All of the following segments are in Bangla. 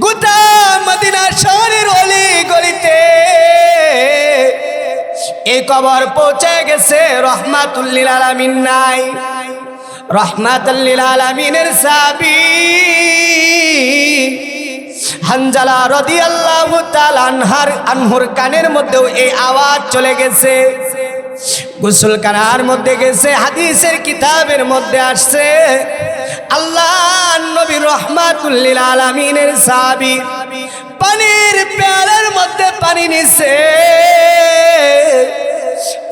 গোটা মদিনা শহরের অলি গলিতে এই খবর পৌঁছে গেছে রহমাতুল লিল আলামিন নাই। রহমাতুল লিল আলামিনের সাহাবী হানজালা রাদিয়াল্লাহু তাআলা আনহুর কানের মধ্যেও এই আওয়াজ চলে গেছে। গোসলখানার মধ্যে গেছে, হাদিসের কিতাবের মধ্যে আসছে আল্লাহর নবী রহমাতুল লিল আলামিনের সাহাবী পানির পেয়ালার মধ্যে পানি নিছে।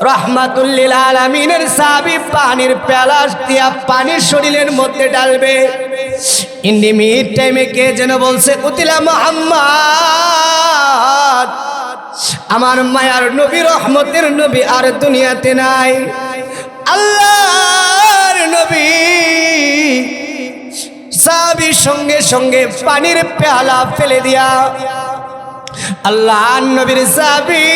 রহমাতুল লিল আলামিনের সাহাবী পানির পেয়ালা দিয়া পানি শরীরের মধ্যে ঢালবে। ইন্দি মিড টাইমে কে যেন বলছে, কুতিলা মুহাম্মদ, আমার মায়ার নবী রহমতের নবী আর দুনিয়াতে নাই। আল্লাহর নবী সাহাবী সঙ্গে সঙ্গে পানির পেয়ালা ফেলে দিয়া আল্লাহর নবীর সাহাবী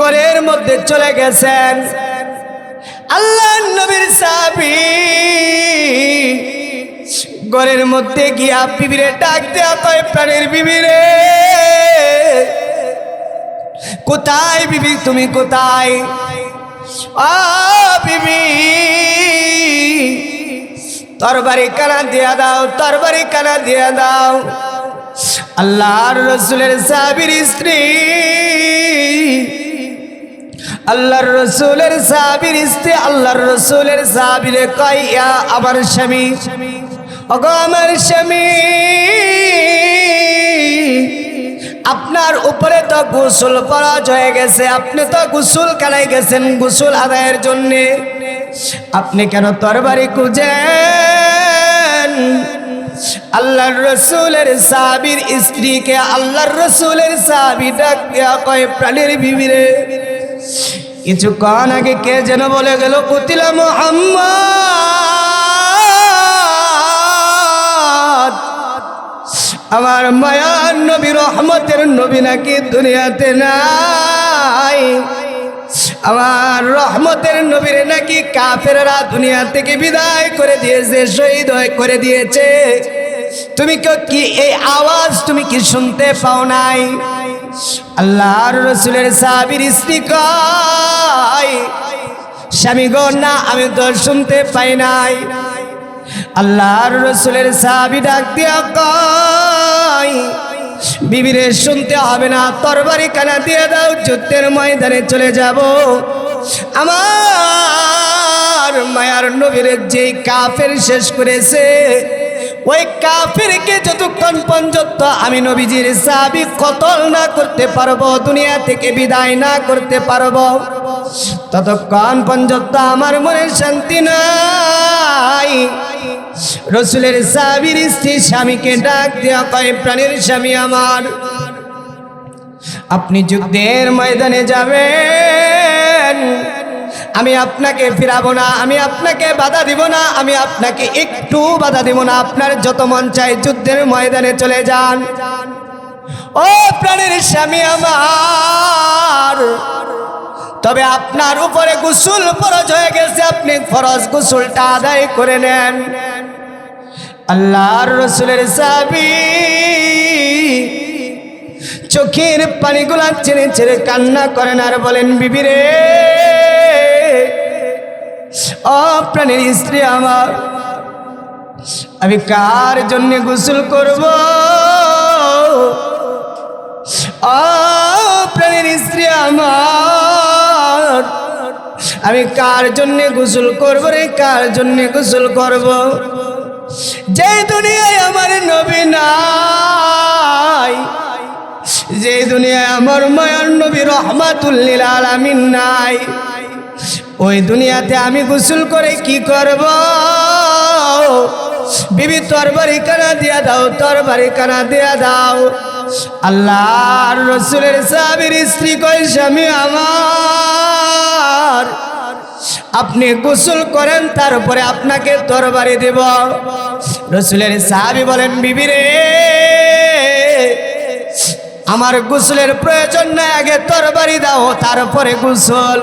ঘরের মধ্যে চলে গেছেন। আল্লাহর নবীর সাহাবী ঘরের মধ্যে গিয়া বিবিরে ডাক দেয়া কয়, প্রাণের বিবিরে, কোথায় বিবি, তুমি কোথায়? বিবি, তরবারি কানা দিয়া দাও, তরবারি কানা দিয়া দাও। আল্লাহর রাসূলের সাহাবীর স্ত্রী, আল্লাহর রাসূলের সাহাবীর স্ত্রী আল্লাহর রাসূলের সাহাবীরে কয়, ইয়া আমার স্বামী, ওগো আমার স্বামী, আপনার উপরে তো গোসল ফরজ হয়ে গেছে, আপনি তো গোসল খানায় গেছেন গোসল আদায়ের জন্যে, আপনি কেন তরবারি খুঁজেন? আল্লাহর রাসূলের সাহাবীর স্ত্রীকে আল্লাহর রাসূলের সাহাবী ডাক দিয়া কয়, প্রাণের বিবিরে, কিছুক্ষণ আগে কে যেন বলে গেল, কুতিলা মুহাম্মদ, আমার মায়ার নবী রহমতের নবী নাকি দুনিয়াতে নাই। আমার রহমতের নবীর নাকি কাফেররা দুনিয়া থেকে বিদায় করে দিয়েছে, শহীদ করে দিয়েছে। তুমি কি এই আওয়াজ তুমি কি শুনতে পাও নাই? আল্লাহর রাসূলের সাহাবীর স্ত্রী কয়, স্বামী গো, না, আমি তো শুনতে পাই নাই। আল্লাহর রাসূলের সাহাবী ডাক দিয়া কয়, বিবিরে, শুনতে হবে না, তরবারি কানা দিয়ে দাও, যুদ্ধের ময়দানে চলে যাব। আমার মায়ার নবীর যেই কাফের শেষ করেছে, ওই কাফেরকে যতক্ষণ পর্যন্ত আমি নবীজির সাহাবী কতল না করতে পারবো, দুনিয়া থেকে বিদায় না করতে পারবো, ততক্ষণ পর্যন্ত আমার মনে শান্তি নাই। রাসূলের সাহাবীর স্ত্রী স্বামীকে ডাক দেয়া কয়, প্রাণের স্বামী আমার, আপনি যুদ্ধের ময়দানে যাবেন, আমি আপনাকে ফিরাবো না, আমি আপনাকে বাধা দিব না, আমি আপনাকে একটু বাধা দিব না, আপনার যত মন চাই যুদ্ধের ময়দানে চলে যান। ও প্রাণের স্বামী আমার, তবে আপনার উপরে গোসল ফরজ হয়ে গেছে, আপনি ফরজ গোসলটা আদায় করে নেন। আল্লাহর রাসূলের সাহাবী চোখের পানিগুলা ছেড়ে ছেড়ে কান্না করেন আর বলেন, বিবিরে, ও প্রাণের স্ত্রী আমার, আমি কার জন্য গোসল করব? ও প্রাণের স্ত্রী আমার, আমি কার জন্য গোসল করব রে, কার জন্য গোসল করব? যে দুনিয়ায় আমার নবী নাই, যে দুনিয়ায় আমার মায়ার নবী রহমাতুল লিল আলামিন নাই, ওই দুনিয়াতে আমি গোসল করে কি করব? বিবি, তরবারি কানা দিয়া দাও, তরবারি কানা দিয়া দাও। আল্লাহর রাসূলের সাহাবীর স্ত্রী কয়, স্বামী আমার, আপনি গোসল করেন, তারপরে আপনাকে তরবারি দেব। রাসূলের সাহাবী বলেন, বিবিরে, আমার গোসলের প্রয়োজন নাই, আগে তরবারি দাও, তারপরে গোসল।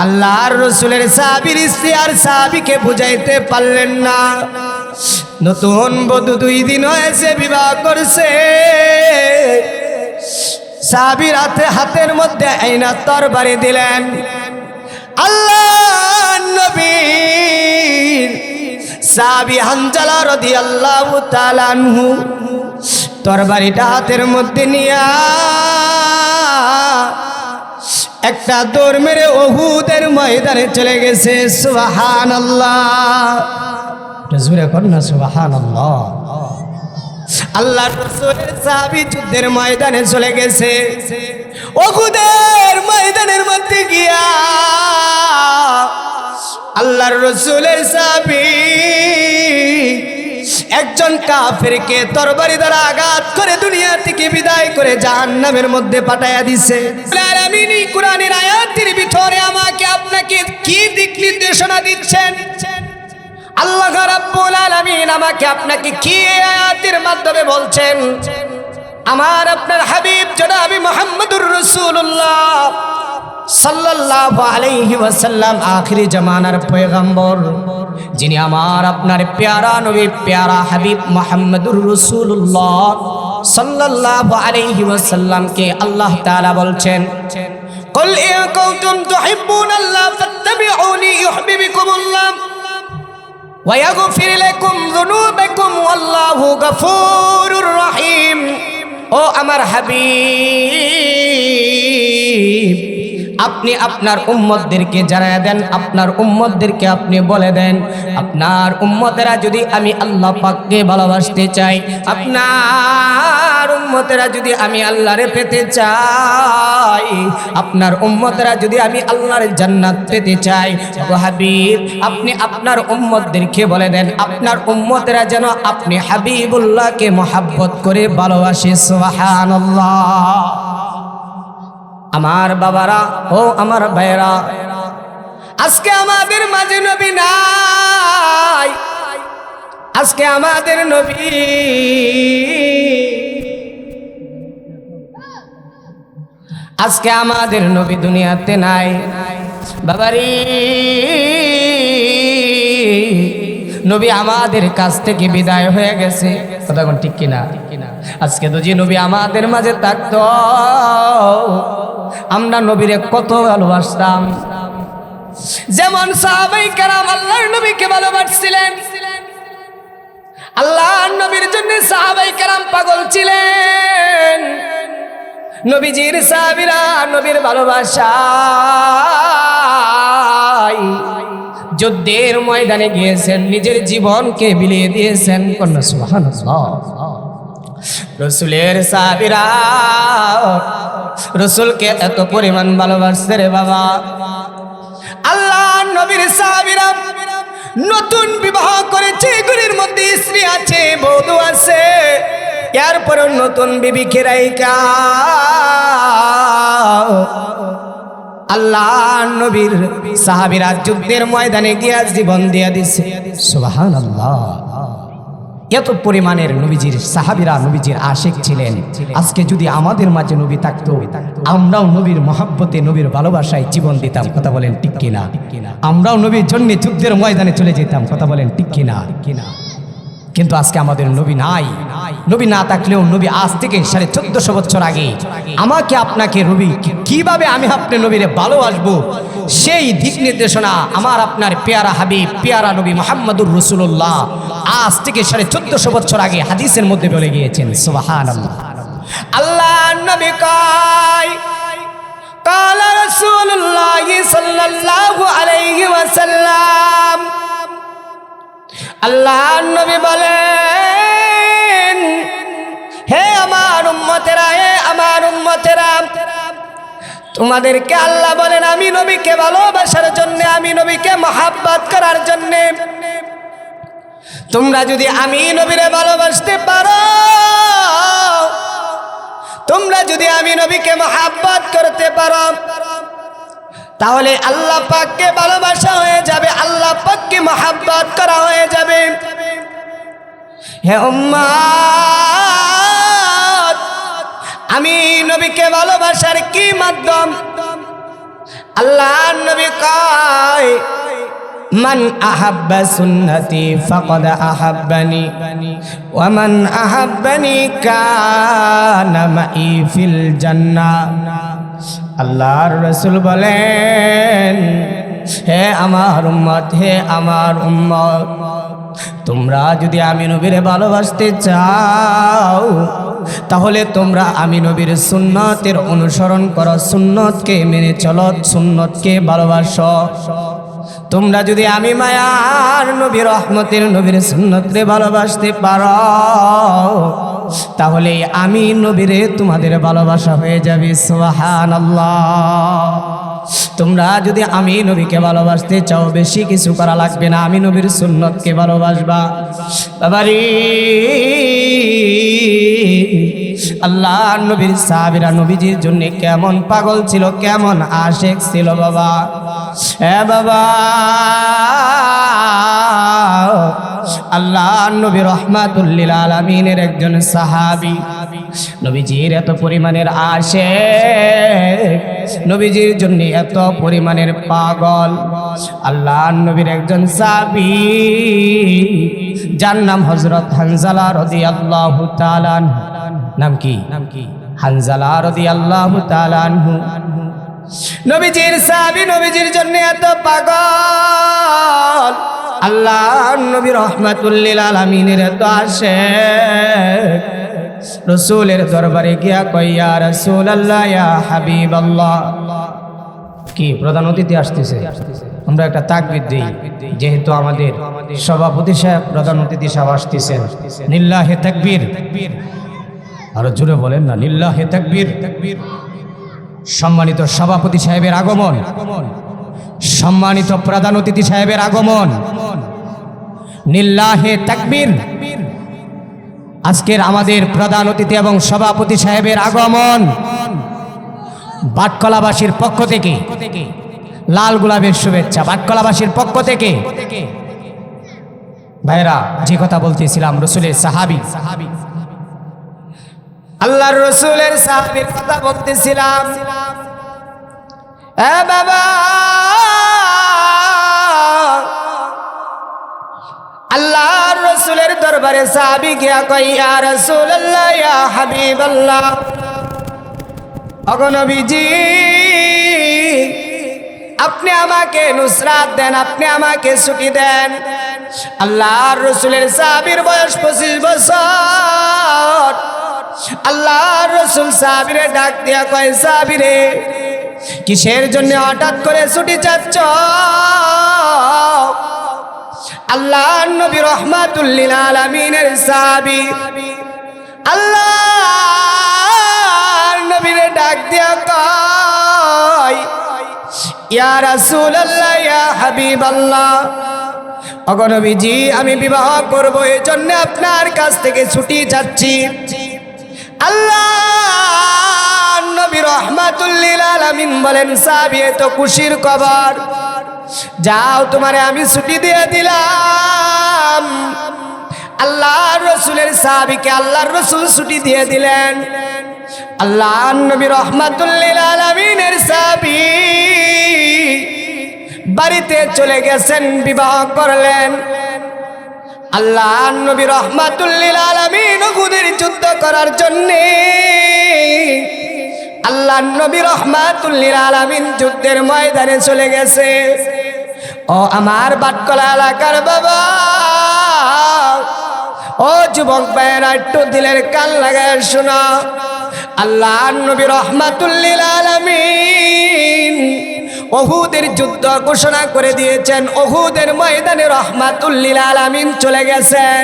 আল্লাহর রাসূলের সাহাবীর স্ত্রী আর সাহাবীকে বুঝাইতে পারলেন না। নতুন বধূ 2 দিন হয়েছে বিবাহ করছে। সাহাবীর হাতের মধ্যে আইনা তরবারি দিলেন। আল্লাহ নবীর সাহাবী হানজালা রাদিয়াল্লাহু তাআলা আনহু তরবারিটা হাতের মধ্যে নিয়া একটা দৌড় মেরে উহুদের ময়দানে চলে গেছে। সুবহানাল্লাহ, জোরে কর না সুবহানাল্লাহ। আল্লাহর রাসূলের সাহাবী যুদ্ধের ময়দানে চলে গেছে। উহুদের ময়দানের মধ্যে গিয়া আল্লাহর রাসূলের সাহাবী একজন কাফেরকে তরবারি দ্বারা আঘাত করে দুনিয়া থেকে বিদায় করে জাহান্নামের মধ্যে পাঠাইয়া দিছে। আলামিন এই কোরআনের আয়াতের ভিতরে আমাকে আপনাকে কি দিক নির্দেশনা দিচ্ছেন? আল্লাহ রাব্বুল আলামিন আমাকে আপনাকে কি আয়াতের মাধ্যমে বলছেন? আমার আপনার হাবিব জনাব মুহাম্মদুর রাসূলুল্লাহ সাল্লাল্লাহু আলাইহি ওয়াসাল্লাম আখিরি জামানার পয়গম্বর, যিনি আমার আপনার প্যারা নবী প্যারা হাবিব মুহাম্মদুর রাসূলুল্লাহ সাল্লাল্লাহু আলাইহি ওয়াসাল্লামকে আল্লাহ তাআলা বলছেন, কুল ইন কুনতুম তুহিব্বুনাল্লাহ ফাত্তাবিউনি ইউহিব্বুকুমুল্লাহ ওয়া ইয়াগফির লাকুম যুনুবাকুম ওয়াল্লাহু গফুরুর রহিম। ও আমার হাবিব, আপনি আপনার উম্মতদেরকে জানায়া দেন, আপনার উম্মতদেরকে আপনি বলে দেন, আপনার উম্মতেরা যদি আমি আল্লাহ পাককে ভালোবাসতে চাই, আপনার উম্মতেরা যদি আমি আল্লাহরে পেতে চাই, আপনার উম্মতেরা যদি আমি আল্লাহর জান্নাত পেতে চাই, ও হাবিব আপনি আপনার উম্মতদেরকে বলে দেন, আপনার উম্মতেরা যেন আপনি হাবিবুল্লাহকে মহব্বত করে ভালোবাসে। সুবহানাল্লাহ। আমার বাবারা ও আমার ভাইরা, আজকে আমাদের মাঝে নবী নাই, আজকে আমাদের নবী আজকে আমাদের নবী দুনিয়াতে নাই। বাবারি, নবী আমাদের কাছ থেকে বিদায় হয়ে গেছে। কথা কোন ঠিক কিনা? আজকে তো যে নবী আমাদের মাঝে থাকতো, আমরা নবীরে কত ভালোবাসতাম। যেমন সাহাবায়ে কেরাম আল্লাহর নবীকে ভালোবাসছিলেন, আল্লাহর নবীর জন্য সাহাবায়ে কেরাম পাগল ছিলেন। নবীজির সাহাবীরা নবীর ভালোবাসায় যুদ্ধের ময়দানে গিয়েছেন, নিজের জীবনকে বিলিয়ে দিয়েছেন। কন্যা সুবহানাল্লাহ। রসুলের সাহাবীরা রসুলকে এত পরিমাণ ভালোবাসছে রে বাবা। আল্লাহ নবীর সাহাবীরা নতুন বিবাহ করেছে, ঘরের মধ্যে স্ত্রী আছে, বধূ আছে, এরপর নতুন বিবিকে রাইকা আল্লাহ নবীর সাহাবীরা যুদ্ধের ময়দানে গিয়া জীবন দিয়া দিছে। সুবহানাল্লাহ। এত পরিমাণের নবীজির সাহাবীরা নবীজির আশিক ছিলেন। আজকে যদি আমাদের মাঝে নবী থাকতো, আমরাও নবীর মহব্বতে নবীর ভালোবাসায় জীবন দিতাম। কথা বলেন ঠিক কিনা? আমরাও নবীর জন্য যুদ্ধের ময়দানে চলে যেতাম। কথা বলেন ঠিক কিনা? কিন্তু আজকে আমাদের নবী নাই। নবী না থাকলেও নবী আজ থেকে 1450 বছর আগে আমাকে আপনাকে নবী কিভাবে আমি আপনি নবীরে ভালোবাসবো সেই দিক নির্দেশনা আমার আপনার পেয়ারা হাবিব পেয়ারা নবী মুহাম্মদুর রাসূলুল্লাহ আজ থেকে 1450 বছর আগে হাদিসের মধ্যে বলে গিয়েছেন। সুবহানাল্লাহ। আল্লাহ নবী কয় قال رسول الله صلى الله عليه وسلم, আল্লাহ নবী বলেন, হে আমার উম্মতেরা, হে আমার উম্মতেরা, তোমাদেরকে আল্লাহ বলেন আমি নবীকে ভালোবাসার জন্য, আমি নবীকে মহব্বত করার জন্য, তোমরা যদি আমি নবীরে ভালোবাসতে পারো, তোমরা যদি আমি নবীকে মহব্বত করতে পারো, তাহলে আল্লাহ পাককে ভালোবাসা হয়ে যাবে, আল্লাহ পাককে মহব্বত করা হয়ে যাবে। হে উম্মত, আমি নবীকে ভালোবাসার কি মাধ্যম? আল্লাহ নবী কয় মান আহাব্বা সুন্নতি ফাকাদ আহাব্বানি ওয়া মান আহাব্বানি কানা মাই ফিল জান্নাহ। আল্লাহর রাসূল বলেন, হে আমার উম্মত, হে আমার উম্মত, তোমরা যদি আমি নবীরে ভালোবাসতে চাও তাহলে তোমরা আমি নবীর সুন্নতের অনুসরণ করো, সুন্নতকে মেনে চলো, সুন্নতকে ভালোবাসো। তোমরা যদি আমি মায়ার নবীর রহমতের নবীর সুন্নতরে ভালোবাসতে পারো তাহলে আমি নবীরে তোমাদের ভালোবাসা হয়ে যাবে। সুবহানাল্লাহ। তোমরা যদি আমি নবীকে ভালোবাসতে চাও বেশি কিছু করা লাগবে না, আমি নবীর সুন্নতকে ভালোবাসবা। বাবারি, আল্লাহ নবীর সাহাবীরা নবীজির জন্য কেমন পাগল ছিল, কেমন আশেক ছিল বাবা। হ্যাঁ বাবা, আল্লাহ নবী রহমাতুল লিল আলামিনের একজন সাহাবী, নবীজির এত পরিমাণের আশেক, নবীজির জন্য এত পরিমাণের পাগল। আল্লাহ নবীর একজন সাহাবী যার নাম হযরত হানজালা রাদিয়াল্লাহু তাআলা। নাম কি? হানজালা রাদিয়াল্লাহু তাআলা। নবীজির সাহাবী, নবীজির জন্য এত পাগল। আল্লাহ নবী রহমাতুল লিল আলামিনের এত আশেক, রাসূলের দরবারে গিয়া কয়, ইয়া রাসূলুল্লাহ, ইয়া হাবিবাল্লাহ। কি প্রধান অতিথি আসতেছে, আমরা একটা তাকবীর দেই, যেহেতু আমাদের সভাপতি সাহেব প্রধান অতিথি সাহেব আসতেছেন। লিল্লাহি তাকবীর। আরো জোরে বলেন না, লিল্লাহি তাকবীর। সম্মানিত সভাপতি সাহেবের আগমন, সম্মানিত প্রধান অতিথি সাহেবের আগমন, লিল্লাহি তাকবীর। আজকের আমাদের প্রধান অতিথি এবং সভাপতি সাহেবের আগমন বাটকলাবাসীর পক্ষ থেকে লাল গোলাপের শুভেচ্ছা। বাটকলাবাসীর পক্ষ থেকে ভাইরা, যে কথা বলতেছিলাম রাসূলের সাহাবী, আল্লাহর রাসূলের সাহাবীর কথা বলতেছিলাম। এ বাবা, আল্লাহর রাসূলের দরবারে সাহাবী গিয়া কয়, ইয়া রাসূলুল্লাহ, ইয়া হাবিবাল্লাহ, ওগো নবীজি, আপনি আমাকে নুসরাত দেন, আপনি আমাকে ছুটি দেন। আল্লাহর রাসূলের সাহাবীর বয়স 25 বছর। আল্লাহর রাসূল সাহাবীরে ডাক দিয়া কয়, সাহাবীরে, কিসের জন্য হঠাৎ করে ছুটি চাচ্ছ? আল্লাহর নবী রহমাতুল লিল আলামিনের সাহাবী আল্লাহর নবীরে ডাক দিয়া কয়, ইয়া রাসূলুল্লাহ, ইয়া হাবিবাল্লাহ, ওগো নবীজি, আমি বিবাহ করব, এই জন্য আপনার কাছ থেকে ছুটি চাচ্ছি। আল্লাহর নবী রহমাতুল লিল আলামিন বলেন, সাহাবী, এ তো খুশির খবর, যাও তোমারে আমি ছুটি দিয়ে দিলাম। আল্লাহর রাসূলের সাহাবীকে আল্লাহর রাসূল ছুটি দিয়ে দিলেন। আল্লাহর নবী রহমাতুল লিল আলামিনের সাহাবী বাড়িতে চলে গেছেন, বিবাহ করলেন। আল্লাহর নবী রহমাতুল লিল আলামিন উহুদের যুদ্ধ করার জন্য আল্লাহর নবী রহমাতুল লিল আলামিন যুদ্ধের ময়দানে চলে গেছে। ও আমার বাটকলা এলাকার বাবা, ও যুবক ভাইয়েরা, একটু দিলের কান লাগায় শোনা। আল্লাহর নবী রহমাতুল লিল আলামিন উহুদের যুদ্ধ ঘোষণা করে দিয়েছেন। উহুদের ময়দানে রহমাতুল লিল আলামিন চলে গেছেন।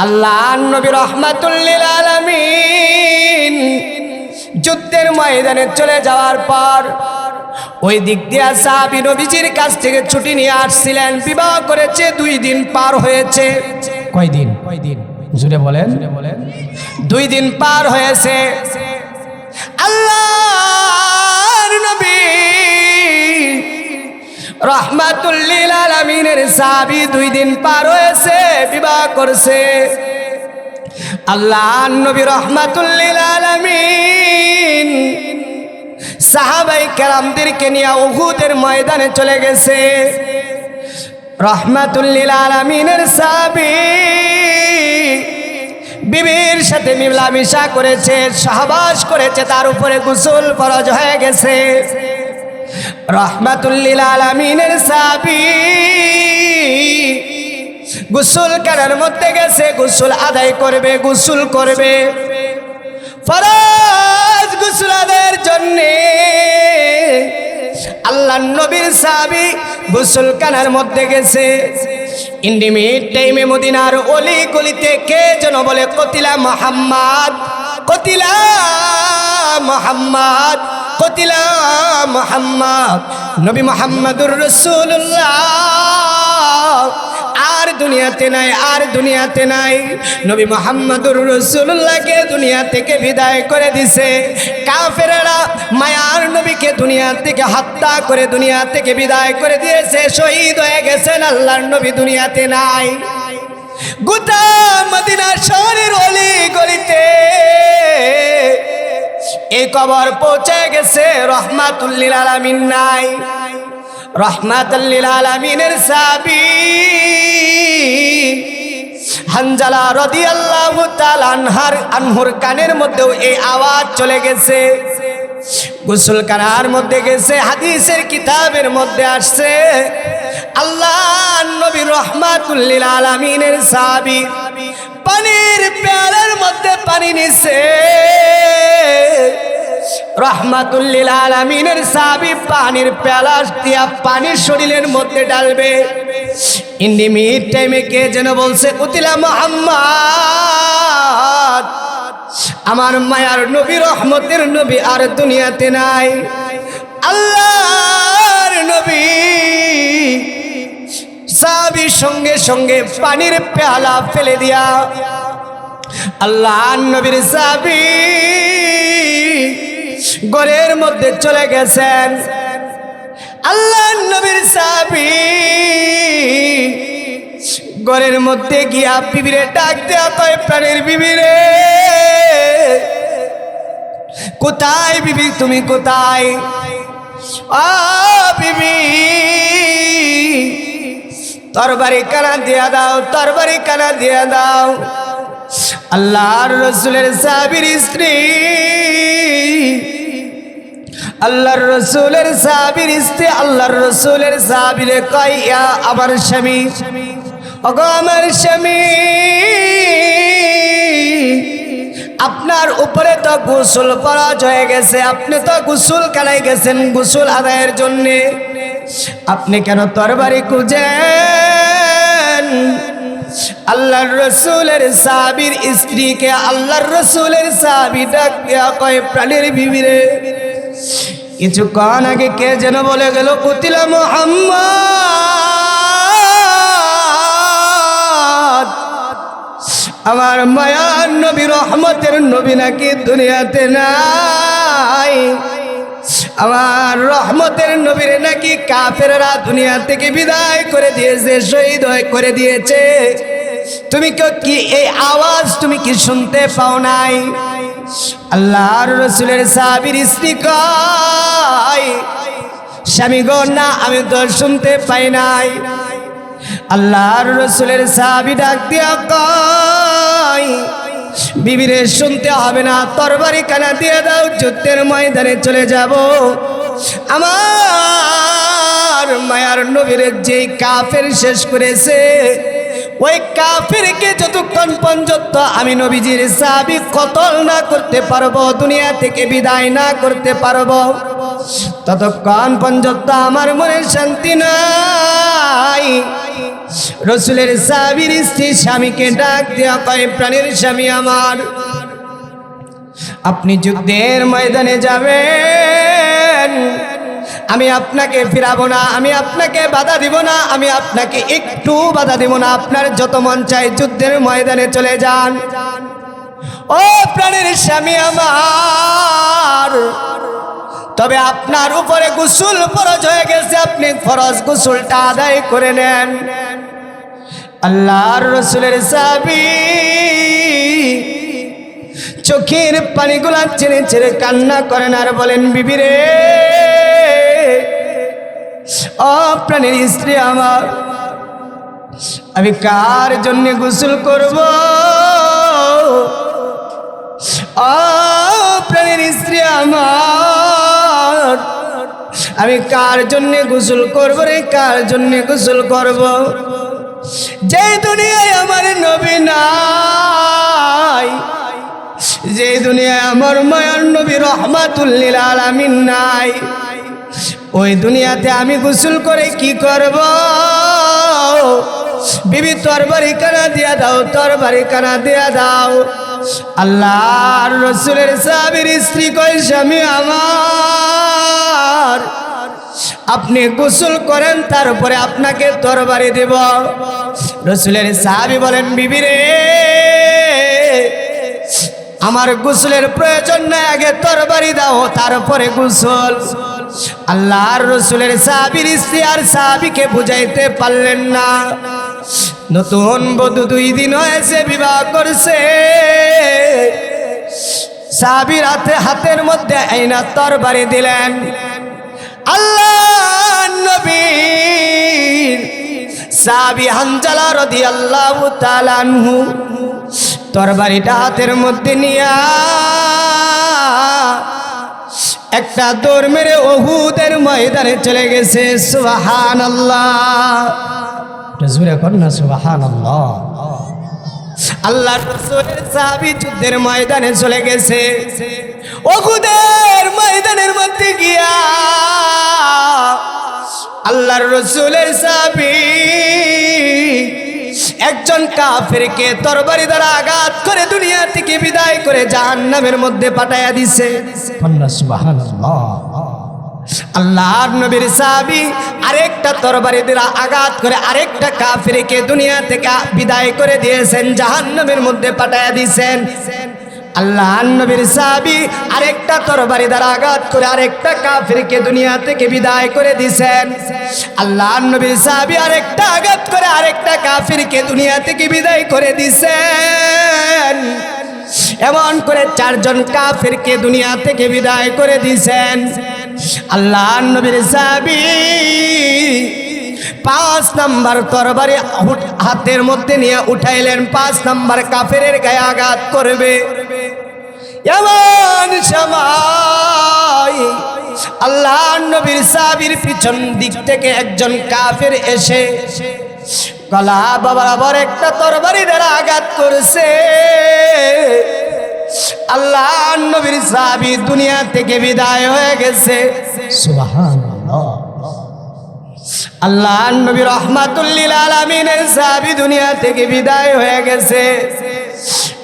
আল্লাহর নবী রহমাতুল লিল আলামিন যুদ্ধের ময়দানে চলে যাওয়ার পর ওই দিক দিয়া সাহাবী নবীজির কাছ থেকে ছুটি নিয়ে আসছিলেন। বিবাহ করেছে 2 দিন পার হয়েছে। কয়দিন? জুড়ে বলেন। 2 দিন পার হয়েছে। আল্লাহর নবী রহমাতুল লিল আলামিনের সাহাবী 2 দিন পার হয়েছে, বিবাহ করছে। আল্লাহর নবী রহমাতুল লিল আলামিন সাহাবায়ে কেরামদেরকে নিয়ে উহুদের ময়দানে চলে গেছে। রহমাতুল লিল আলামিনের সাহাবী বিবির সাথে মিলামিশা করেছে, সহবাস করেছে, তার উপরে গোসল ফরজ হয়ে গেছে। রহমাতুল লিল আলামিনের সাহাবী গোসল করার মধ্যে গেছে, গোসল আদায় করবে, গোসল করবে। ফরজ গোসল আদায়ের জন্যে আল্লাহর নবীর সাহাবী গোসল কানার মধ্যে গেছে। ইন্ডিমিট টাইমে মদিনার অলি গলিতে কে যেন বলে কতিলা মুহাম্মদ, কতিলা মুহাম্মদ, কতিলা মুহাম্মদ। নবী মুহাম্মদুর রাসূলুল্লাহ আর দুনিয়াতে নাই, আর দুনিয়াতে নাই। নবী মুহাম্মদুর রাসূলুল্লাহকে দুনিয়া থেকে বিদায় করে দিছে। কাফেররা মায়ার নবীকে দুনিয়া থেকে হত্যা করে দুনিয়া থেকে বিদায় করে দিয়েছে, শহীদ হয়ে গেছেন। আল্লাহর নবী দুনিয়াতে নাই। গোটা মদিনা শহরের অলি গলিতে এই খবর পৌঁছে গেছে, রহমাতুল লিল আলামিন নাই। রহমাতুল লিল আলামিনের সাহাবী হানজালা রাদিয়াল্লাহু তাআলা আনহুর কানের মধ্যেও এই আওয়াজ চলে গেছে। গোসল করার মধ্যে গেছে। হাদিসের কিতাবের মধ্যে আসছে, আল্লাহর নবী রহমাতুল লিল আলামিনের সাহাবী পানির পেয়ালার মধ্যে পানি নিছে। রহমাতুল লিল আলামিনের সাহাবী পানির পেয়ালা দিয়া পানির শরীরের মধ্যে ডালবে। ইন্ডিমিট টাইমে কে যেন বলছে কতিলা মুহাম্মদ, আমার মায়ার নবী রহমতের নবী আর দুনিয়াতে নাই। আল্লাহর নবী সাহাবীর সঙ্গে সঙ্গে পানির পেয়ালা ফেলে দিয়া আল্লাহর নবীর সাহাবী ঘরের মধ্যে চলে গেছেন। আল্লাহর নবীর সাহাবী ঘরের মধ্যে গিয়া বিবিরে ডাক দেয়া কয়, প্রাণের বিবিরে, কোথায় বিবি, তুমি কোথায়? আ বিবি, তরবারি কানা দিয়া দাও, তরবারি কানা দিয়া দাও। আল্লাহর রাসূলের সাহাবীর স্ত্রী, আল্লাহর রাসূলের সাহাবীর স্ত্রী আল্লাহর রাসূলের সাহাবীরে কয়, ইয়া আমার স্বামী, ওগো আমার স্বামী, আপনার উপরে তো গোসল ফরজ হয়ে গেছে, আপনি তো গোসল কানায় গেছেন গোসল আদায়ের জন্যে, আপনি কেন তরবারি খুঁজেন? আল্লাহর রাসূলের সাহাবীর স্ত্রীকে আল্লাহর রাসূলের সাহাবী ডাক দিয়া কয়, প্রাণের বিবিরে, কিছুক্ষণ আগে কে যেন বলে গেল কুতিলা মুহাম্মদ, আমার মায়ার নবী রহমতের নবী নাকি দুনিয়াতে নাই। আমার রহমতের নবীর নাকি কাফেররা দুনিয়া থেকে বিদায় করে দিয়েছে, শহীদ করে দিয়েছে। তুমি কি এই আওয়াজ তুমি কি শুনতে পাও নাই? আল্লাহর রাসূলের সাহাবীর স্ত্রী কয়, স্বামী গো, না, আমি তো শুনতে পাই নাই। আল্লাহর রাসূলের সাহাবী ডাক দিয়া কয়, বিবিরে, শুনতে হবে না, তরবারি কানা দিয়ে দাও, যুদ্ধের ময়দানে চলে যাব। আমার মায়ার নবীর যেই কাফের শেষ করেছে, ওই কাফেরকে যতক্ষণ পর্যন্ত আমি নবীজির সাহাবী কতল না করতে পারবো, দুনিয়া থেকে বিদায় না করতে পারবো, ততক্ষণ পর্যন্ত আমার মনে শান্তি নাই। রাসূলের সাহাবীর স্ত্রী স্বামীকে ডাক দেয়া কয়, প্রাণের স্বামী আমার, আপনি যুদ্ধের ময়দানে যাবেন, আমি আপনাকে ফিরাবো না, আমি আপনাকে বাধা দিব না, আমি আপনাকে একটু বাধা দিব না, আপনার যত মন চায় যুদ্ধের ময়দানে চলে যান। ও প্রাণের স্বামী আমার, তবে আপনার উপরে গোসল ফরজ হয়ে গেছে, আপনি ফরজ গোসলটা আদায় করে নেন। আল্লাহর রাসূলের সাহাবী চোখের পানিগুলা ছেড়ে ছেড়ে কান্না করেন আর বলেন, বিবিরে, ও প্রাণের স্ত্রী আমার, আমি কার জন্য গোসল করব? প্রাণের স্ত্রী আমার, আমি কার জন্য গোসল করব রে? কার জন্য গোসল করব? যে দুনিয়ায় আমার নবী নাই, যে দুনিয়ায় আমার মায়ার নবী রহমাতুল লিল আলামিন নাই, ওই দুনিয়াতে আমি গোসল করে কি করব? বিবি তরবারি কানা দিয়া দাও, তরবারি কানা দিয়া দাও। আল্লাহর রাসূলের সাহাবীর স্ত্রী কই, স্বামী আমার, আপনি গোসল করেন, তারপরে আপনাকে তরবারি দেব। রাসূলের সাহাবী বলেন, বিবি রে, আমার গোসলের প্রয়োজন নাই, আগে তরবারি দাও, তারপরে গোসল। আল্লাহর রাসূলের সাহাবীর স্ত্রী আর সাহাবীকে বুঝাইতে পারলেন না। নতুন বধূ 2 দিন হয়েছে, বিবাহ করছে। সাহাবীর হাতের মধ্যে আইনা তরবারি দিলেন। আল্লাহর নবীর সাহাবী হানজালা রাদিয়াল্লাহু তাআলা আনহু তরবারিটা হাতের মধ্যে নিয়া একটা দৌড় মেরে উহুদের ময়দানে চলে গেছে। সুবহানাল্লাহ, জোরে কন্যা সুবহানাল্লাহ। আল্লাহর রাসূলের সাহাবী যুদ্ধের ময়দানে চলে গেছে। উহুদের ময়দানের মধ্যে গিয়া আল্লাহর রাসূলের সাহাবী একজন কাফেরকে তরবারি দ্বারা আঘাত করে দুনিয়া থেকে বিদায় করে জাহান্নামের মধ্যে পাঠাইয়া দিছে। সুবহানাল্লাহ। আল্লাহর নবীর সাহাবী আরেকটা তরবারি দ্বারা আঘাত করে আরেকটা কাফেরকে দুনিয়া থেকে বিদায় করে দিয়েছেন, জাহান্নামের মধ্যে পাঠাইয়া দিয়েছেন। আল্লাহর নবীর সাহাবী আরেকটা তরবারি দ্বারা আঘাত করে আরেকটা কাফেরকে দুনিয়া থেকে বিদায় করে দিয়েছেন। আল্লাহর নবীর সাহাবী আরেকটা আঘাত করে আরেকটা কাফেরকে দুনিয়া থেকে বিদায় করে দিয়েছেন। এমন করে 4 জন কাফেরকে দুনিয়া থেকে বিদায় করে দিয়েছেন। আল্লাহর নবীর সাহাবী 5 নাম্বার তরবারি হাতের মধ্যে নিয়ে উঠাইলেন। 5 নাম্বার কাফেরের গায়ে আঘাত করবে। এমন সময় আল্লাহর নবীর সাহাবীর পিছন দিক থেকে একজন কাফের এসে গলা বরাবর একটা তরবারি দ্বারা আঘাত করেছে। আল্লাহর নবীর সাহাবী দুনিয়া থেকে বিদায় হয়ে গেছে। সুবহানাল্লাহ। আল্লাহর নবী রহমাতুল লিল আলামিনের সাহাবী দুনিয়া থেকে বিদায় হয়ে গেছে।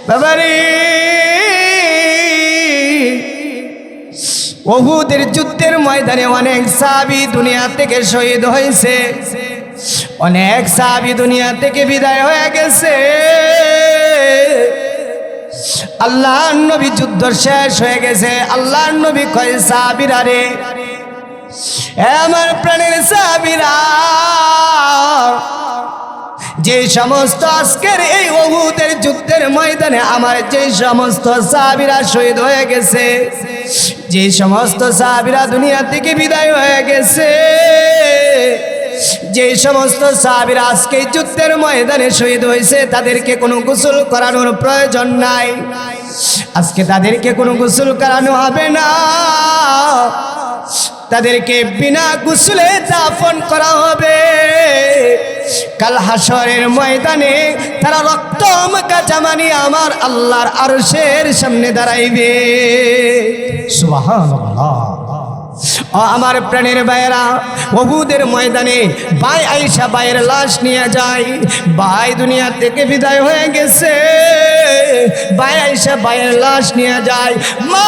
বাবারে, উহুদের যুদ্ধের ময়দানে অনেক সাহাবী দুনিয়া থেকে শহীদ হয়েছে, অনেক সাহাবী দুনিয়া থেকে বিদায় হয়ে গেছে। আল্লাহর নবী যুদ্ধ শেষ হয়ে গেছে। আল্লাহর নবী কয়, সাহাবীরা রে, আমার প্রাণের সাহাবীরা, যে সমস্ত আজকের এই উহুদের যুদ্ধের ময়দানে আমার যে সমস্ত সাহাবীরা শহীদ হয়ে গেছে, যে সমস্ত সাহাবীরা দুনিয়া থেকে বিদায় হয়ে গেছে, যে সমস্ত সাহাবীরা আজকে যুদ্ধের ময়দানে শহীদ হয়েছে, তাদেরকে কোনো গোসল করানোর প্রয়োজন নাই। আজকে তাদেরকে কোনো গোসল করানো হবে না, তাদেরকে বিনা গোসলে দাফন করা হবে। কাল হাসরের ময়দানে তারা রক্ত মাখা জামা নিয়ে আমার আল্লাহর আরশের সামনে দাঁড়াইবে। সুবহানাল্লাহ। ও আমার প্রাণের ভাইয়েরা, উহুদের ময়দানে ভাই আয়েশা ভাইয়ের লাশ নিয়ে যায়। ভাই দুনিয়া থেকে বিদায় হয়ে গেছে, ভাই আয়েশা ভাইয়ের লাশ নিয়ে যায়। মা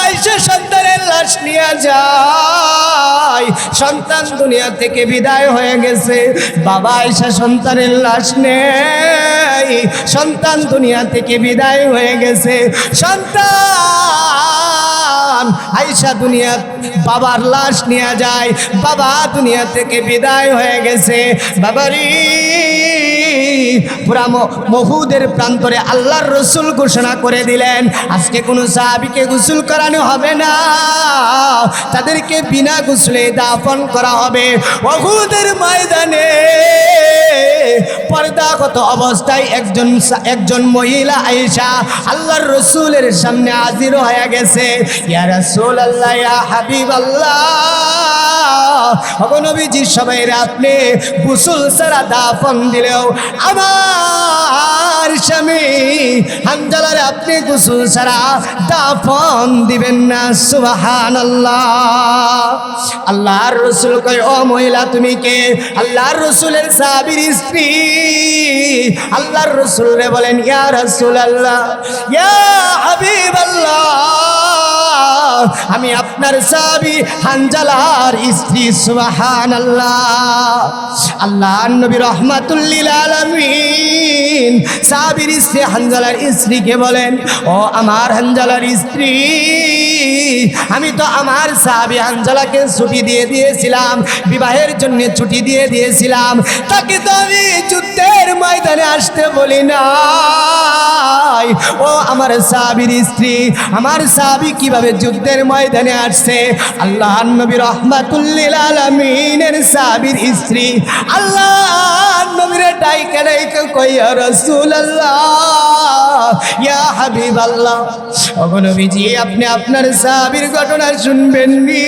আয়েশা সন্তানের লাশ নিয়ে যায়। সন্তান দুনিয়া থেকে বিদায় হয়ে গেছে, বাবা আয়েশা সন্তানের লাশ নেই, সন্তান দুনিয়া থেকে বিদায় হয়ে গেছে। সন্তান আয়েশা দুনিয়া বাবার লাশ নিয়ে যায়, বাবা দুনিয়া থেকে বিদায় হয়ে গেছে। বাবারি পুরা মহুদের প্রান্তরে আল্লাহর রসুল ঘোষণা করে দিলেন, আজকে কোনো সাহাবীকে গোসল করানো হবে না, তাদেরকে বিনা গোসলে দাফন করা হবে। উহুদের ময়দানে পর্দাগত অবস্থায় একজন মহিলা আয়েশা আল্লাহর রসুলের সামনে হাজির হয়ে গেছে। ইয়া রাসূলুল্লাহ, ইয়া হাবিবাল্লাহ, ওগো নবীজি, সবাই আপনি গোসল ছাড়া দাফন দিলেও আমার স্বামী হানজালার আপনি গোসল ছাড়া দাফন দিবেন না। সুবহানাল্লাহ। আল্লাহর রসুল কয়, ও মহিলা তুমি কে? আল্লাহর রসুলের সাহাবীর স্ত্রী। আল্লাহর রসুল বলেন, ইয়া রাসূলুল্লাহ, ইয়া হাবিবাল্লাহ, আমি আপনার সাহাবী হানজালার স্ত্রী। সুবহানাল্লাহ। আল্লাহর নবী রাহমাতুল লিল আলামিন সাহাবীর স্ত্রী হানজালার স্ত্রীকে বলেন, ও আমার হানজালার স্ত্রী, আমি তো আমার সাহাবী হানজালাকে ছুটি দিয়ে দিয়েছিলাম, বিবাহের জন্য ছুটি দিয়ে দিয়েছিলাম, তাকে তো আমি যুদ্ধের ময়দানে আসতে বলি নাই। ও আমার সাহাবীর স্ত্রী, আমার সাহাবী কিভাবে যুদ্ধের ময়দানে আসছে? আল্লাহর নবী রাহমাতুল লিল আলামিনের সাহাবীর স্ত্রী আল্লাহর নবীর ডাইকা ডাইকা কই, ইয়া রাসূলুল্লাহ, ইয়া হাবিবাল্লাহ, ওগো নবীজি, আপনি আপনার সাহাবীর ঘটনা শুনবেন নি?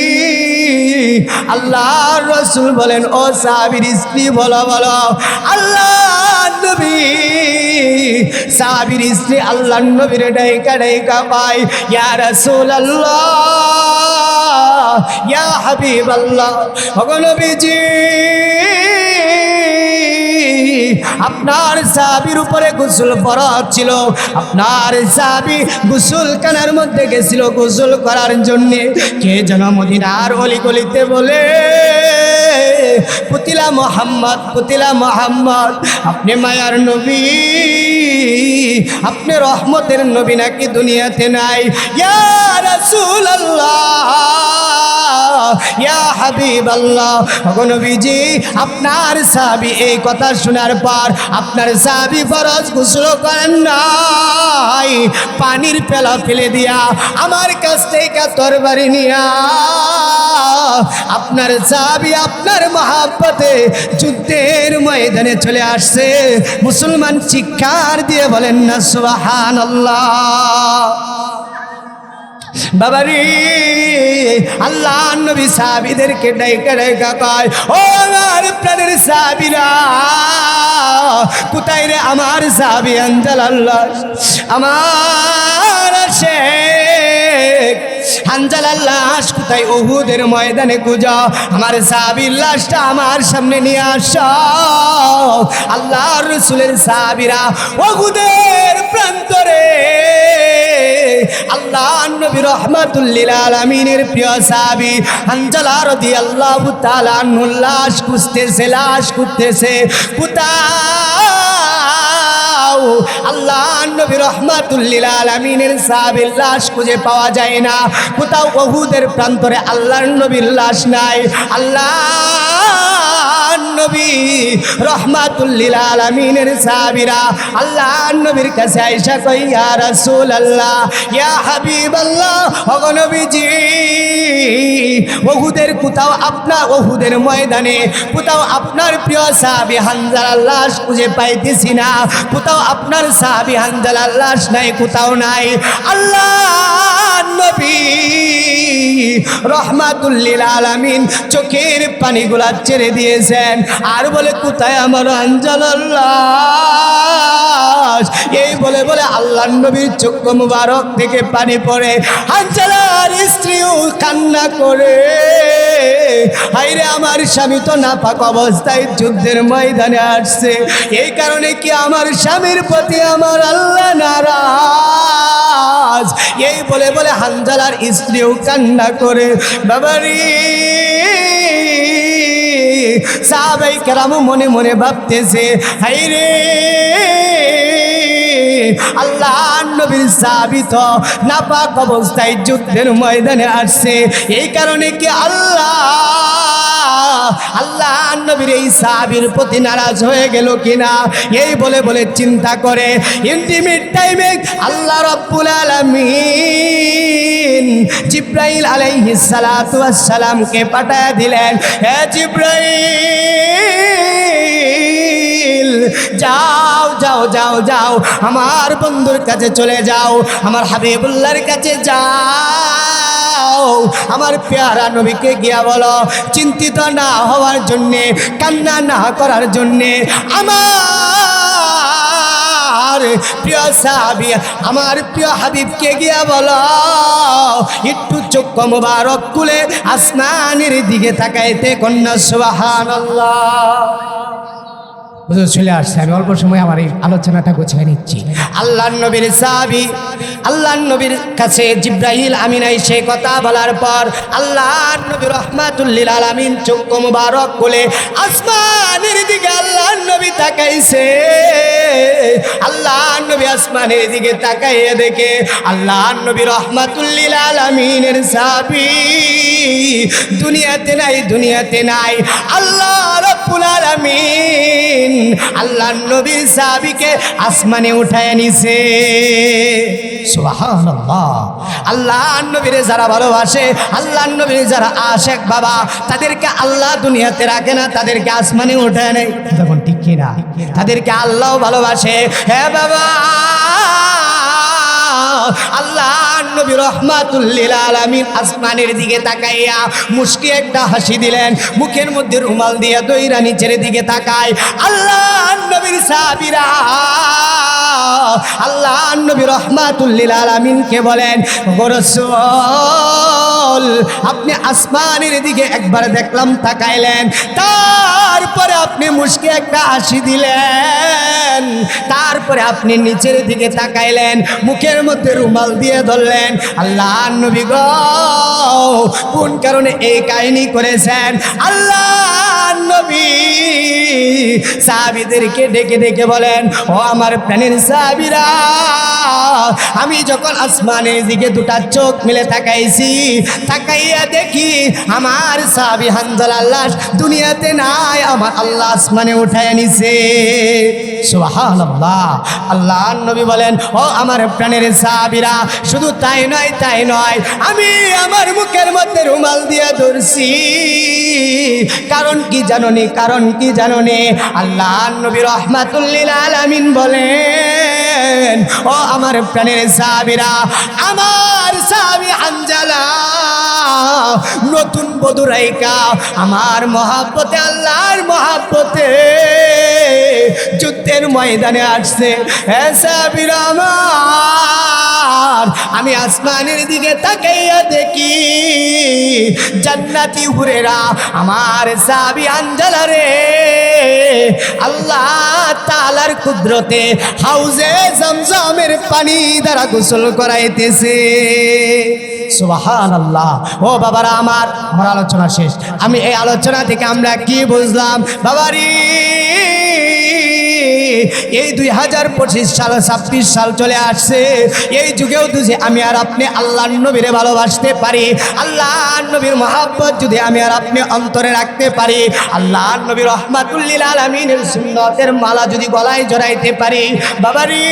আল্লাহর রাসূল বলেন, ও সাহাবীর স্ত্রী, বলো বলো। আল্লাহর নবী সাহাবীর স্ত্রী আল্লাহর নবীর ডাইকা ডাইকা পাই, ইয়া রাসূলুল্লাহ, ইয়া হাবিবাল্লাহ, ওগো নবীজি, আপনার সাহাবীর উপরে গোসল ফরজ ছিল, আপনার সাহাবী গোসলখানার মধ্যে গেছিল গোসল করার জন্য। কে যেন মদিনার অলিগলিতে বলে, পুতিলা মোহাম্মদ, পুতিলা মোহাম্মদ, আপনি মায়ার নবী, আপনি রহমতের নবী নাকি দুনিয়াতে নাই? ইয়া রাসূলুল্লাহ, ইয়া হাবিবাল্লাহ, ওগো নবীজি, আপনার সাহাবী এই কথা শোনার পর আপনার সাহাবী ফরজ গোসল করেন নাই, পানির পেলা ফেলে দিয়া আমার কাছ থেকে তরবারি নিয়া আপনার সাহাবী আপনার মহাব্বতে যুদ্ধের ময়দানে চলে আসছে। মুসলমান চিৎকার দিয়ে বলেন না সুবহানাল্লাহ। বাবারি আল্লাহ নবী সাহাবীদেরকে ডাইকা ডাইকা কয়, ও আমার প্রাণের সাহাবীরা, কোথায় রে আমার সাহাবী হানজালাল্লাহ, আমার শেখ হানজালার লাশ কোথায়? উহুদের ময়দানে খুঁজো, আমার সাহাবীর লাশটা আমার সামনে নিয়ে আসো। আল্লাহর রাসূলের সাহাবীরা উহুদের প্রান্তরে আল্লাহর নবী রাহমাতুল লিল আলামিনের প্রিয় সাহাবী হানজালা রাদিয়াল্লাহু তাআলা আনহু লাশ খুঁজতেছে, লাশ খুঁজতেছে, কোথাও আল্লাহর নবী রাহমাতুল লিল আলামিনের সাহাবীর লাশ খুঁজে পাওয়া যায় না, কোথাও উহুদের প্রান্তরে আল্লাহর নবীর লাশ নাই। আল্লাহর নবী রাহমাতুল লিল আলামিনের সাহাবীরা আল্লাহর নবীর কাছে আয়েশা কই, ইয়া রাসূলুল্লাহ, ইয়া হাবিবাল্লাহ, ওগো নবীজি, উহুদের কোথাও আপনার উহুদের ময়দানে কোথাও আপনার প্রিয় সাহাবী হানজালার লাশ খুঁজে পাইতেছি না, কোথাও আপনার সাহাবী হানজালার লাশ নাই, কোথাও নাই। আল্লাহর নবী রাহমাতুল লিল আলামিন চোখের পানিগুলা ছেড়ে দিয়েছেন আর বলে, কোথায় আমার হানজালার লাশ? এই বলে বলে আল্লাহর নবীর চক্ষু মুবারক থেকে পানি পড়ে। হানজালার স্ত্রীও কান্না করে, হায়রে আমার স্বামী তো নাপাক অবস্থায় যুদ্ধের ময়দানে আসছে, এই কারণে কি আমার স্বামীর প্রতি আমার আল্লাহ নারাজ? এই বলে বলে হানজালার স্ত্রীও কান্না করে। বাবারি সাহাবায়ে কেরাম মনে মনে ভাবতেছে, হায়রে আল্লাহ নবীর সাহাবী তো নাপাক অবস্থায় যুদ্ধের ময়দানে আসছে। এই কারণে কি আল্লাহ নবীর এই সাহাবীর প্রতি নারাজ হয়ে গেল কিনা, এই বলে বলে চিন্তা করে ইন্টিমেট টাইমে আল্লাহ রাব্বুল আলামিন জিবরাইল আলাইহিস সালাতু ওয়াস সালামকে পাঠায় দিলেন। হে জিবরাইল, যাও যাও যাও যাও, আমার বন্ধুর কাছে চলে যাও, আমার হাবিবুল্লাহর কাছে যাও, আমার পেয়ারা নবীকে গিয়া বলো চিন্তিত না হওয়ার জন্যে, কান্না না করার জন্যে। আমার প্রিয় সাহাবী, আমার প্রিয় হাবিবকে গিয়া বলো একটু চোখ মোবারক খুলে আসমানের দিকে তাকাইতে কন্যা সুবহানাল্লাহ। চলে আসছে, আমি অল্প সময় আমার এই আলোচনাটা গুছিয়ে নিচ্ছি। আল্লাহর নবীর সাহাবী আল্লাহর নবীর কাছে জিবরাইল আমিন এসে কথা বলার পর আল্লাহর নবী রাহমাতুল লিল আলামিন চোখ মোবারক খুলে আসমানের দিকে আল্লাহর নবী তাকাইছে। আল্লাহর নবী আসমানের দিকে তাকাইয়া দেখে আল্লাহর নবী রাহমাতুল লিল আলামিনের সাহাবী দুনিয়াতে নাই, দুনিয়াতে নাই। আল্লাহ রাব্বুল আলামিন আল্লাহর নবীর সাহাবীকে আসমানে উঠায় নিছে। সুবহানাল্লাহ। আল্লাহর নবীর যারা ভালোবাসে, আল্লাহর নবীর যারা আশেক বাবা, তাদেরকে আল্লাহ দুনিয়াতে রাখে না, তাদেরকে আসমানে উঠায় নেয়। যখন ঠিক কিনা, তাদেরকে আল্লাহ ভালোবাসে। হ্যাঁ বাবা, আল্লাহ নবী রাহমাতুল লিল আলামিন আসমানের দিকে তাকাইয়া মুস্কি একটা হাসি দিলেন, মুখের মধ্যে রুমাল দিয়ে দইরা নিচের দিকে তাকায়। আল্লাহ নবীর সাহাবীরা আল্লাহ নবী রাহমাতুল লিল আলামিনকে বলেন, ও রাসূল, আপনি আসমানের দিকে একবার দেখলাম তাকাইলেন, তারপরে আপনি মুস্কি একটা হাসি দিলেন, তারপরে আপনি নিচের দিকে তাকাইলেন, মুখের মধ্যে রুমাল দিয়ে ধরলেন। আল্লাহ নবী গো, কোন কারণে এই কাহিনী করেছেন? আল্লাহ নবী সাহাবীদেরকে ডেকে ডেকে বলেন, ও আমার প্রাণের সাহাবীরা, আমি যখন আসমানের দিকে দুটা চোখ মিলে তাকাইছি, তাকাইয়া দেখি আমার সাহাবী হানজালার লাশ দুনিয়াতে নাই, আমার আল্লাহ আসমানে উঠায় নিছে। সুবহানাল্লাহ। আল্লাহ নবী বলেন, ও আমার প্রাণের সাহাবীরা, শুধু তাই নয়, তাই নয়, আমি আমার মুখের মধ্যে রুমাল দিয়ে ধরছি। কারণ কি জানোনি? কারণ কি জানোনি? আল্লাহ নবী রাহমাতুল লিল আলামিন বলেন, ও আমার প্রাণের সাহাবীরা, আমার সাহাবী হানজালা নতুন বধূ রাইকা আমার মহাব্বতে, আল্লাহর মহাব্বতে যুদ্ধের ময়দানে আসছে। হে সাহাবীরা আমার, আমি আসমানের দিকে তাকাইয়া দেখি জান্নাতি হুরেরা আমার সাহাবী হানজালা রে আল্লাহ তাআলার কুদরতে হাউজে জমজমের পানি দ্বারা গোসল করাইতেছে। সুবহানাল্লাহ। ও বাবারা আমার আলোচনা শেষ। আমি এই আলোচনা থেকে আমরা কি বুঝলাম বাবারি? এই 2025 সাল 26 সাল চলে আসছে, এই যুগেও যদি আমি আর আপনি আল্লাহর নবীরে ভালোবাসতে পারি, আল্লাহর নবীর মহব্বত যদি আমি আর আপনি অন্তরে রাখতে পারি, আল্লাহর নবী রাহমাতুল লিল আলামিনের সুন্নতের মালা যদি গলায় জড়াইতে পারি, বাবারি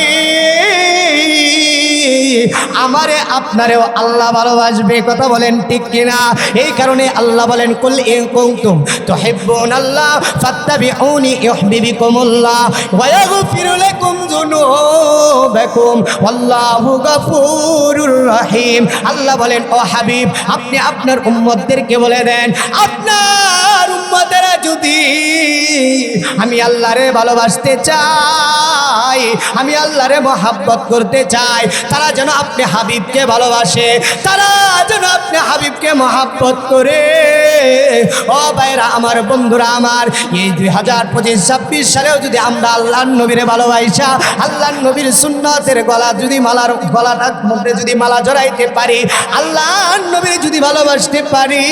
আমারে আপনারেও আল্লাহ ভালোবাসবে। কথা বলেন ঠিক কিনা? এই কারণে আল্লাহ বলেন, কুল ইন কুনতুম তুহিব্বুনাল্লাহ ফাত্তাবিউনি ইউহিব্বুকুমুল্লাহ ওয়া ইয়াগফির লাকুম যুনুবাকুম ওয়াল্লাহু গফুরুর রহিম। আল্লাহ বলেন, ও হাবিব, আপনি আপনার উম্মতদেরকে বলে দেন, আপনার উম্মতেরা যদি আমি আল্লাহরে ভালোবাসতে চাই, আমি আল্লাহরে মহব্বত করতে চাই, তারা যেন আপনি হাবিবকে ভালোবাসে, তারা যেন আপনি হাবিবকে মহাব্বত করে। ও ভাইরা আমার, বন্ধুরা আমার, এই 2025 সালেও যদি আমরা আল্লাহর নবীরে ভালোবাসা, আল্লাহর নবীর সুন্নতের গলাটার মধ্যে যদি মালা জড়াইতে পারি, আল্লাহর নবীর যদি ভালোবাসতে পারি,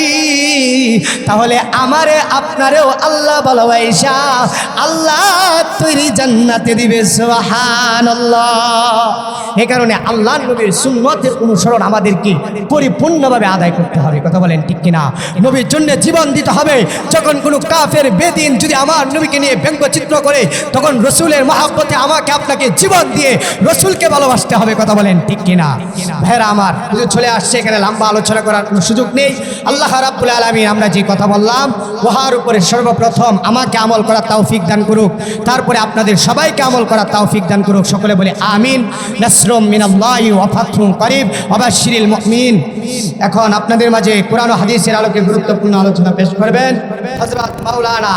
তাহলে আমারে আপনারেও আল্লাহ ভালোবাসা আল্লাহ তৈরি জান্নাতে দিবে। সুবহানাল্লাহ। এই কারণে আল্লাহর নবীর সুন্নতের অনুসরণ আমাদেরকে পরিপূর্ণভাবে আদায় করতে হবে। কথা বলেন ঠিক কিনা? নবীর জন্য জীবন দিতে হবে। যখন কোনো কাফের বেদিন যদি আমার নবীকে নিয়ে ব্যঙ্গচিত্র করে, তখন রসুলের মহব্বতে আমাকে আপনাকে জীবন দিয়ে রসুলকে ভালোবাসতে হবে। কথা বলেন ঠিক কিনা? ভাইরা আমার, চলে আসছে, এখানে লম্বা আলোচনা করার কোনো সুযোগ নেই। আল্লাহ রাব্বুল আলামিন আমরা যে কথা বললাম, উহার উপরে সর্বপ্রথম আমাকে আমল করার তৌফিক দান করুক, তারপরে আপনাদের সবাইকে আমল করার তৌফিক দান করুক। সকলে বলে আমিন। নাসরুম মিনাল্লাহি ওয়া ফাতহুন করিব ওয়া বাশশিরিল মুমিনিন। এখন আপনাদের মাঝে কোরআন ও হাদিসের আলোকে গুরুত্বপূর্ণ আলোচনা পেশ করবেন হযরত মাওলানা